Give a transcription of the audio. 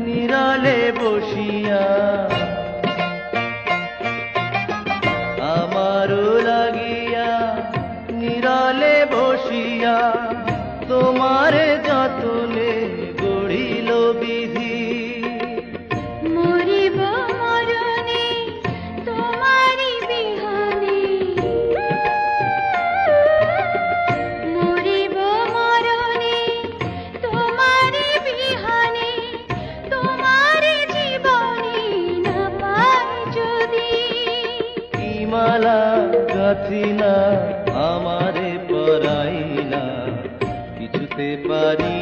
নিরালে বসিয়া, আমারও লাগিয়া নিরালে বসিয়া তোমারে যতনে গড়িল বিধি। মরিব মরণে তোমারি বিহানে, মরিব মরণে তোমারি বিহানে, তোমার জীবনে না পাই যদি। কি মালা গাঁথিলা আমারে পরাইলা, কিছুতে পারি